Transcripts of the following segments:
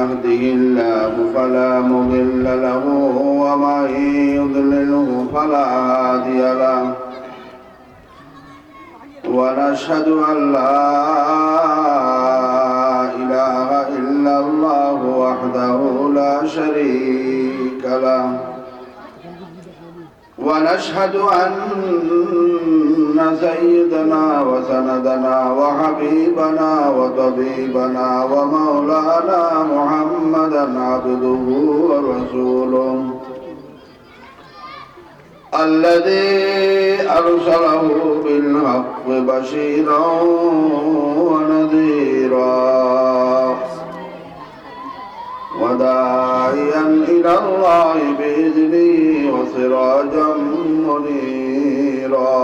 يهده الله فلا مضل له ومن يضلله فلا هادي له ونشهد أن لا إله إلا الله وحده لا شريك له ونشهد أن سيدنا وسندنا وحبيبنا وطبيبنا ومولانا محمدا عبده ورسوله الذي أرسله بالحق بشيرا ونذيرا وداعيا إلى الله بإذنه وسراجا منيرا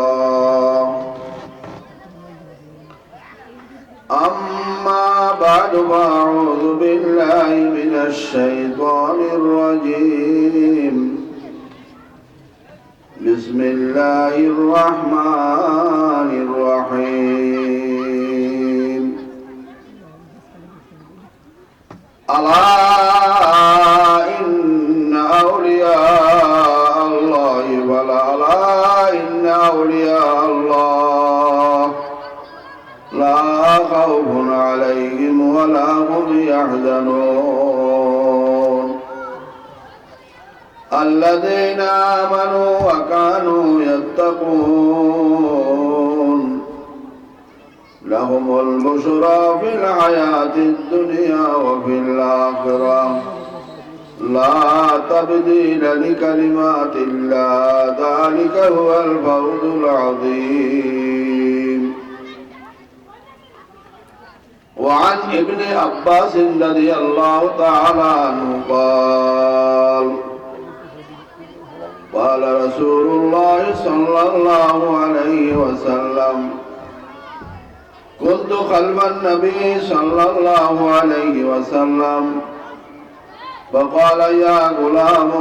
أما بعد فأعوذ بالله من الشيطان الرجيم بسم الله الرحمن الرحيم ألا إن أولياء الله إن أولياء الله لا خوف عليهم ولا هم يحزنون الذين آمنوا وكانوا يتقون لهم البشرى في الحياة الدنيا وفي الآخرة لا تبديل لكلمات الله ذلك هو الفوز العظيم. وعن ابن عباس رضي الله تعالى عنه قال رسول الله صلى الله عليه وسلم كنت خلف النبي صلى الله عليه وسلم فقال يا غلام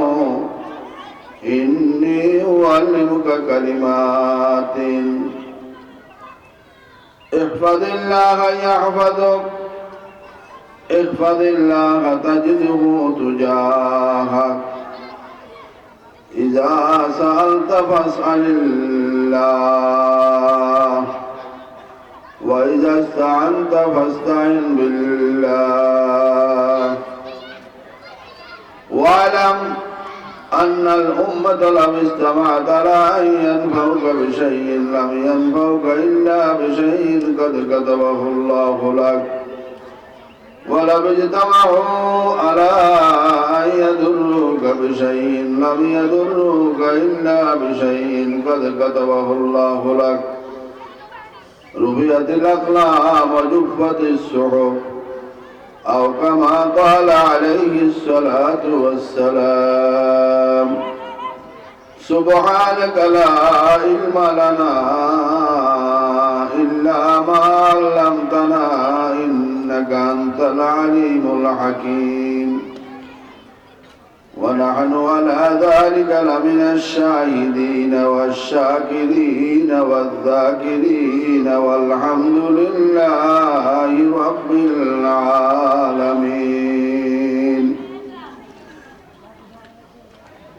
إني أعلمك كلمات احفظ الله يحفظك احفظ الله تجده تجاهك إذا سألت فاسأل الله وإذا استعنت فاستعن بالله واعلم أن الأمة لو استمعت على أن ينفوك بشيء لم ينفوك إلا بشيء قد كتبه الله لك ولو اجتمعوا على أن يضروك بشيء لم يضروك إلا بشيء قد كتبه الله لك رفعت الأقلام وجفت الصحف أو كما قال عليه الصلاة والسلام. سبحانك لا علم لنا إلا ما علمتنا إنك أنت العليم الحكيم. ونحن على ذلك لمن الشاهدين والشاكرين والذاكرين والحمد لله رب العالمين.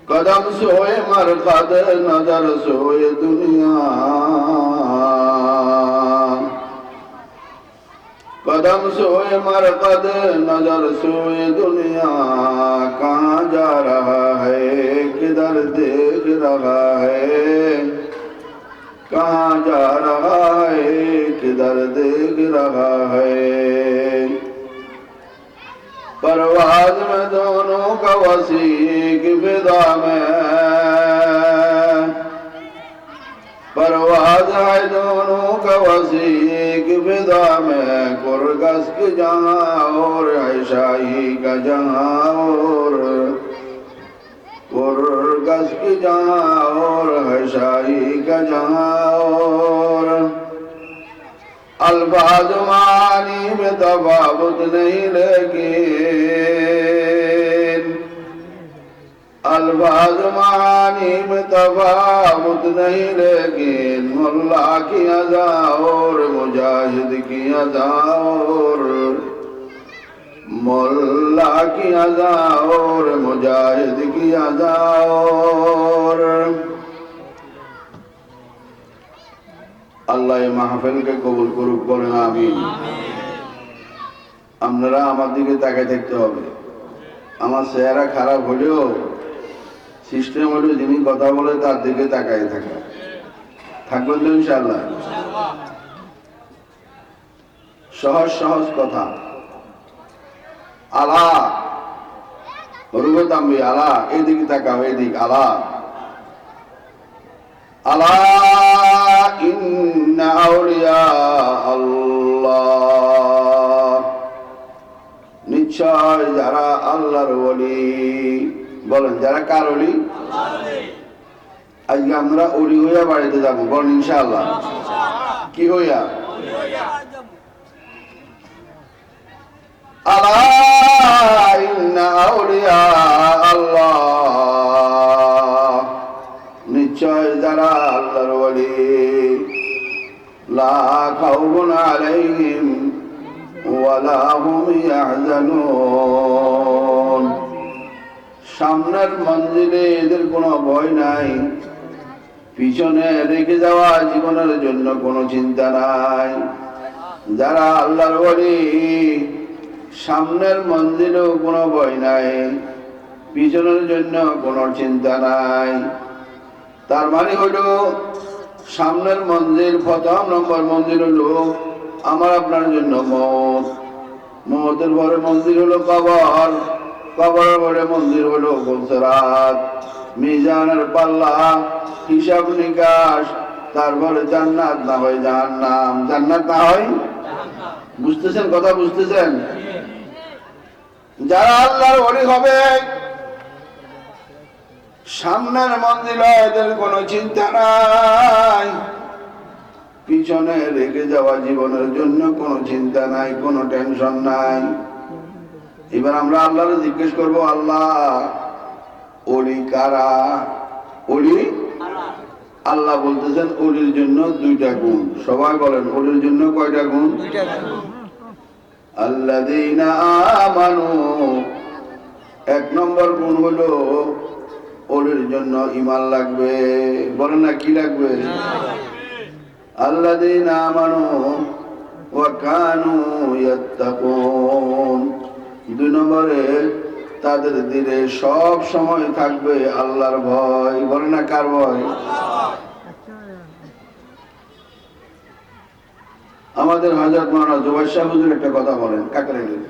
قدم سوئے مرقد نظر سوئے دنیا قدم سوئے مرقد نظر سوئے دنیا کہاں جا رہا ہے کدھر دیکھ رہا ہے کہاں جا رہا ہے کدھر دیکھ رہا ہے پرواز میں دونوں کا وسیع فضا میں پرواز ہے دونوں کا وسیع فضا میں کرگس کی جہاں اور عیشائی کا جہاں اور کرگس کی جہاں اور عیشائی کا جہاں اور الفاظ معانی میں تفاوت نہیں لیکن الفاظ معانی میں تفاوت نہیں لیکن ملا کی ادا اور مجاہد کی ادا اور ملا किया जाओ और मुजाहिद किया जाओ। আল্লাহ এই মাহফিলকে কবুল করুক, বলেন আমিন। আপনারা আমার দিকে তাকায় থাকতে হবে। আমার চেহারা খারাপ হলেও সিস্টেম হলেও যিনি কথা বলে তার দিকে তাকায় থাকা, থাকবেন তো ইনশাআল্লাহ। সহজ সহজ কথা। আলা রুবে তাম্বি, আলা এদিকে তাকাও, এদিক আলা। আলা ইন্না আউলিয়া আল্লাহ, নিশ্চয় যারা আল্লাহর ওলি। বলেন যারা কার ওলি? আজকে আমরা ওলি হইয়া বাড়িতে যাবো, বলেন ইনশাআল্লাহ। কি হইয়া? আলা ইন্না আউলিয়া আল্লাহ, নিশ্চয় যারা আল্লাহর ওলি, লা খাউফুন আলাইহিম ওয়ালা হুম ইয়াহজানুন, সামনের মঞ্জিলে এদের কোনো ভয় নাই, পিছনে রেখে যাওয়া জীবনের জন্য কোনো চিন্তা নাই। যারা আল্লাহর ওলি, সামনের মঞ্জিলেও কোনো ভয় নাই, পিছনের জন্য কোনো চিন্তা নাই। তার মানে হলো সামনের মঞ্জিল, প্রথম নম্বর মঞ্জিল হলো আমার আপনার জন্য মওত। মওতের পরে মন্দির হলো কবর, কবরের পরে মন্দির হলো ফুলসিরাত, মিজানের পাল্লা, হিসাব নিকাশ, তারপরে জান্নাত না হয় জাহান্নাম, জান্নাত না হয়। বুঝতেছেন কথা? বুঝতেছেন? যারা আল্লাহর ওলি হবে, সামনের মন্দির এদের কোনো চিন্তা নাই, পিছনে রেখে যাওয়া জীবনের জন্য কোনো চিন্তা নাই, কোনো টেনশন নাই। এবার আমরা আল্লাহরে জিজ্ঞেস করবো, আল্লাহ ওলি কারা? ওলি আল্লাহ বলতেছেন ওলির জন্য দুইটা গুণ। সবাই বলেন ওলির জন্য কয়টা গুণ? আল্লাযীনা আমানু, এক নম্বর গুণ হলো ওলির জন্য ঈমান লাগবে। বলেন না কি লাগবে? আল্লাযীনা আমানু ওয়া কানু ইয়াত্তাকুন, দুই নম্বরে তাদের দিলে সব সময় থাকবে আল্লাহর ভয়। বলে না কার ভয়? আমাদের হযরত মাওলানা জুবাইর শাহ হুজুর একটা কথা বলেন, কাকরাইলের।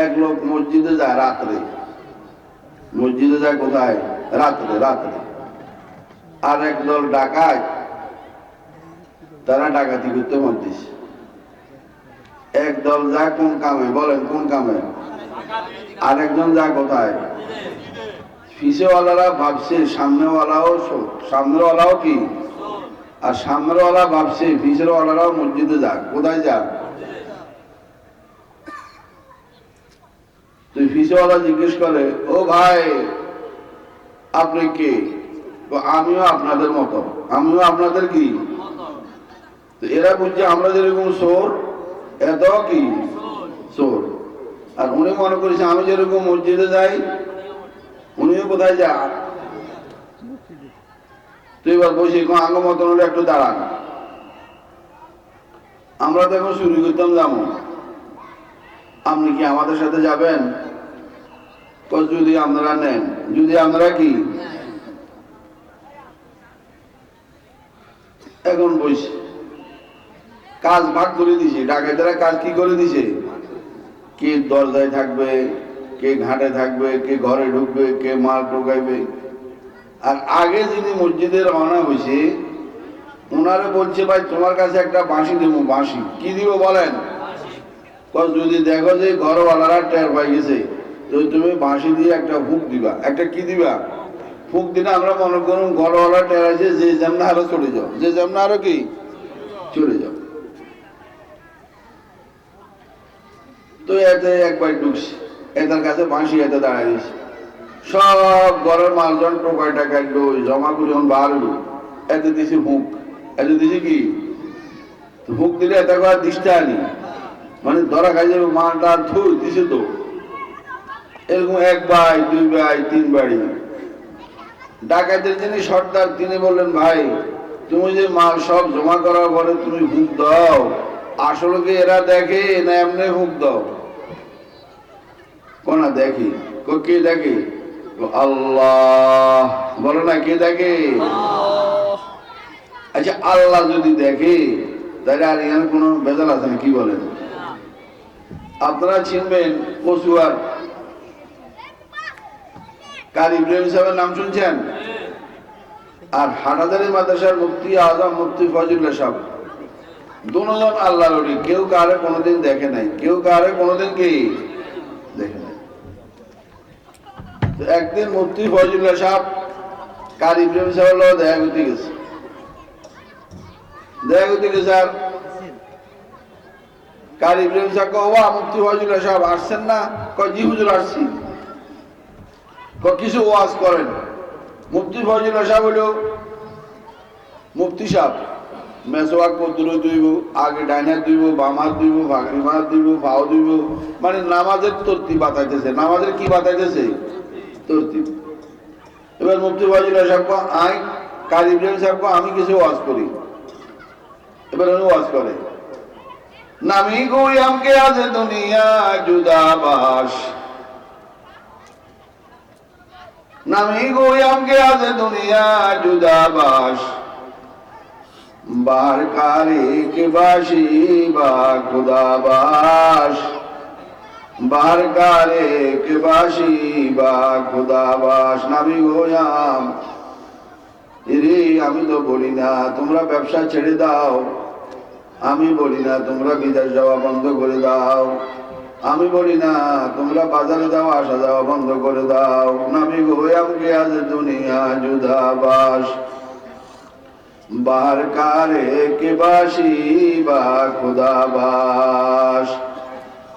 এক লোক মসজিদে যায় রাত্রে, মসজিদে যায় কোথায়? রাত্রে। রাত্রে আর এক দল ডাকাত, তারা ডাকাতি করতে মসজিদে। এক দল যায় কোন কামে? বলেন কোন কামে? আর একজন যায় কোথায়? পিছেওয়ালারা ভাবছে সামনেওয়ালাও কি, আর সামনেওয়ালা ভাবছে পিছেওয়ালারাও মসজিদে যাক। কোথায় যাক? তুই পিছেওয়ালা জিজ্ঞেস করে, ও ভাই আপনি কে? আমিও আপনাদের মতো, আমিও আপনাদের কি। এরা বুঝছে আমরা যেরকম চোর, এত কি চোর। আর উনি মনে করেছে আমি যেরকম মসজিদে যাই, উনিও কোথায় যান। তো এবার বসে আঙ্গ মতন হলে একটু দাঁড়ান, আমরা তো এখন শুরু করতাম যাবো, আপনি কি আমাদের সাথে যাবেন? যদি আপনারা নেন, যদি আপনারা কি। এখন বসে কাজ ভাগ করে দিছে, ডাকাতেরা কাজ কি করে দিছে? কে দরজায় থাকবে, কে ঘাটে থাকবে, কে ঘরে ঢুকবে, কে মাল ঢুকাইবে। আর আগে যিনি মসজিদে রওনা হয়েছে ওনারে বলছে, ভাই তোমার কাছে একটা বাঁশি দেবো। বাঁশি কি দিব বলেন? যদি দেখো যে ঘরওয়ালারা টের পাই গেছে, তো তুমি বাঁশি দিয়ে একটা ফুক দিবা। একটা কি দিবা? ফুক দিলে আমরা মনে করুন ঘরওয়ালা টের আছে, যে যেমন আরো চলে যাও, যে যেমন আরো কি চলে যাও। তো এতে একবার ঢুকছে, এদের কাছে বাঁশি এতে দাঁড়ায় দিয়েছে। সব ঘরের মালজন টোকাই টাকাই জমা করে যখন বার হলো, এতে দিছে হুক। এতে দিছে কি? হুক দিলে এত করে দিশটা আনি, মানে ধরা খাই যাবে, মালটা থুই দিছে তো এরকম 1 ভাই 2 ভাই 3 বাড়ি। ডাকাতের যিনি সর্দার তিনি বললেন, ভাই তুমি যে মাল সব জমা করার পরে তুমি হুক দাও, আসলে কি এরা দেখে না এমনি হুক দাও? কোনা দেখি। কে দেখে? আল্লাহ। বলো না কে দেখে? আচ্ছা আল্লাহ যদি দেখে তাহলে আর এখানে কোনো ভেজাল আছে না? কি বলেন? আপনারা চিনবেন কচুয়ার কারি ইব্রাহিম সাহেবের নাম শুনছেন? আর হাটাজারি মাদ্রাসার মুফতি আজম মুফতি ফজলুল্লাহ সাহেব, দুজন আল্লাহর ওলি। কেউ কারে কোনোদিন দেখে নাই, কেউ কারে কোনোদিন কি দেখে নাই। একদিন মুফতি ফজলুল্লাহ সাহেব কারি ইব্রাহিম সাহেবের লোক দেখা করতে গেছে। আর কারি ইব্রাহিম সাহেব কওয়া, মুফতি ফজলুল্লাহ সাহেব আসছেন না? কয় জি হুজুর আসছি। কিছু ওয়াজ করেন। মুফতি ফজলুল্লাহ সাহেব হলো মুফতি সাহেব, মেসোয়াক কদ্দুরে দুইব, আগে ডাইন হাত দুইব, বাম হাত দুইব, ভাগরি হাত দুইব, ভাও দুইব, মানে নামাজের তরতিব বাতাইতেছে। নামাজের কি বাতাইতেছে? তরতিব। এবার মুফতি ফজলুল্লাহ সাহেব আই কারি ইব্রাহিম সাহেব আমি কিছু ওয়াজ করি। এবার উনি ওয়াজ করে, নামি গোয়াম কে আছে দুনিয়া জুদাবাস, নামি গোয়াম কে আছে দুনিয়া জুদাবাস, বার কারে কে বাসি বা খুদাবাস, বার কারে কে বাসি বা খুদাবাস। নামি গোয়াম, এরে আমি তো বলি না তোমরা ব্যবসা ছেড়ে দাও, আমি বলি না তোমরা বিদেশ যাওয়া বন্ধ করে দাও, আমি বলি না তোমরা বাজারে যাওয়া আসা যাওয়া বন্ধ করে দাও। নামি গোয়াম কে আজ দুনিয়া জুদাবাস, বাহার কারে কে বাসি বা খুদাবাস।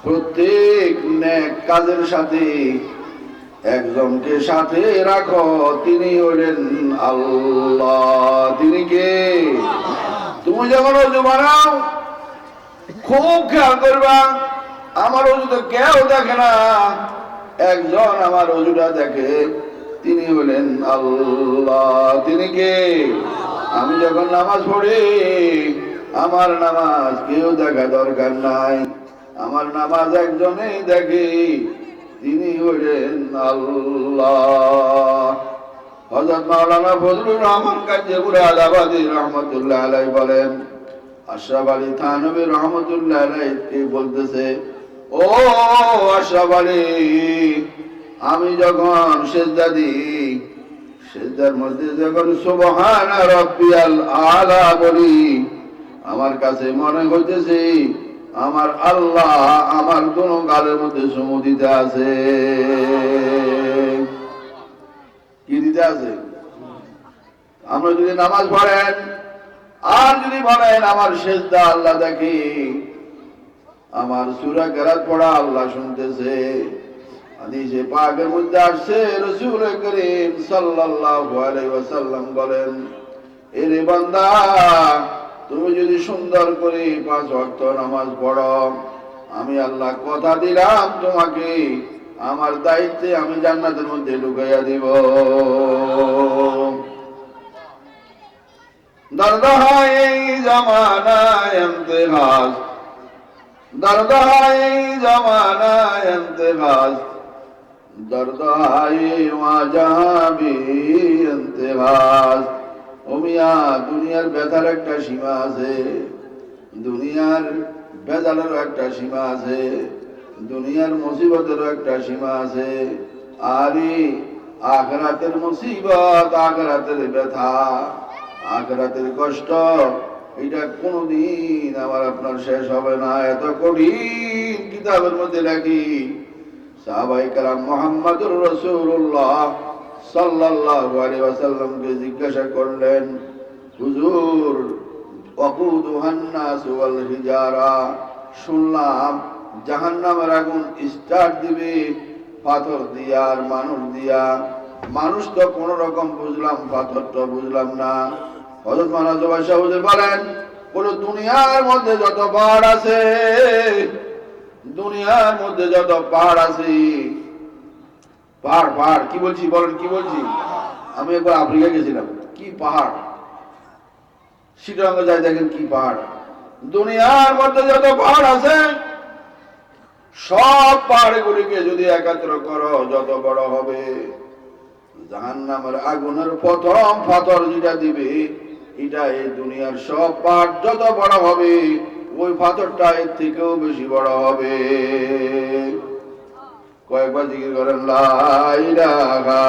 প্রত্যেক নেক কাজের সাথে একজনকে সাথে রাখো, তিনি হলেন আল্লাহ। তিনি কে? তুমি যখন অজু বানাও খুব খেয়াল করবা, আমার অজু তো কেউ দেখে না, একজন আমার অজুটা দেখে, তিনি হলেন আল্লাহ। তিনি কে? আমি যখন নামাজ পড়ি আমার নামাজ কেউ দেখা দরকার নাই, আমার নামাজ একজনেই দেখে, তিনি হলেন আল্লাহ। হযরত মাওলানা ফজলুর রহমান কাঞ্জিপুর আলাহাবাদী রহমতুল্লাহ আলাইহি বলেন, আশরাফ আলী থানভী রহমতুল্লাহ আলাইহি বলতেছে, ও আশরাফ আলী, আমি যখন সিজদা দিই, সিজদার মধ্যে যখন সুবহানা রাব্বিয়াল আলা বলি, আমার কাছে মনে হইতেছে আমার আল্লাহ আমার দোনো গালের মধ্যে চুমু দিতে আছে। কি দিতে আছে? আমরা যদি নামাজ পড়েন আর যদি বলেন আমার সিজদা আল্লাহ দেখি, আমার সূরা কেরাত পড়া আল্লাহ শুনতেছে। হাদিসে পাকের মধ্যে আসছে রাসূল করিম সাল্লাল্লাহু আলাইহি ওয়াসাল্লাম বলেন, এরে বান্দা, তুমি যদি সুন্দর করে 5 ওয়াক্ত নামাজ পড়ো, আমি আল্লাহ কথা দিলাম তোমাকে আমার দায়িত্বে আমি জান্নাতের মধ্যে ঢুকাইয়া দিব। দর্দ হয় এই জামানায় ইমতিহাজ, দর্দ হয় এই জামানায় ইমতিহাজ, দর্দ হয় ওয়া জাহাবি ইমতিহাজ। ও মিয়া, দুনিয়ার ব্যথার একটা সীমা আছে, দুনিয়ার বেজালেরও একটা সীমা আছে, দুনিয়ার মুসিবতেরও একটা সীমা আছে। আরে আখিরাতের মুসিবত, আখিরাতের ব্যথা, আখিরাতের কষ্ট, এটা কোনদিন আমার আপনার শেষ হবে না। এত কঠিন কিতাবের মধ্যে লেখি সাহাবায়ে কেরাম মুহাম্মদুর রাসূলুল্লাহ সাল্লাল্লাহু আলাইহি ওয়াসাল্লামকে জিজ্ঞাসা করলেন, হুজুর, ওয়াকুদুহান নাস ওয়াল হিজারা, শুনলাম জাহান্নামের আগুন স্টার্ট দিবে পাথর দিয়া আর মানুষ দিয়া। মানুষ তো কোন রকম বুঝলাম, পাথরটা বুঝলাম না। হযরত মাওলানা জুবাইর সাহেব হুজুর বলেন, কোন দুনিয়ার মধ্যে যত পাহাড় আছে দুনিয়ার মধ্যে যত পাহাড় আছে, পাহাড় পাহাড় কি বলছি বলেন, কি বলছি? আমি একবার আফ্রিকা গেছিলাম, কি পাহাড়! শিলংয়ে যাই দেখেন কি পাহাড়। দুনিয়ার মধ্যে যত পাহাড় আছে সব পাহাড়গুলিকে যদি একাত্র করো যত বড় হবে। জাহান্নামের আগুনের প্রথম পাথর যেটা দিবে, এটা এই দুনিয়ার সব পাহাড় যত বড় হবে ওই পাথরটা এর থেকেও বেশি বড় হবে। কয়েকবার জিকির করেন লা ইলাহা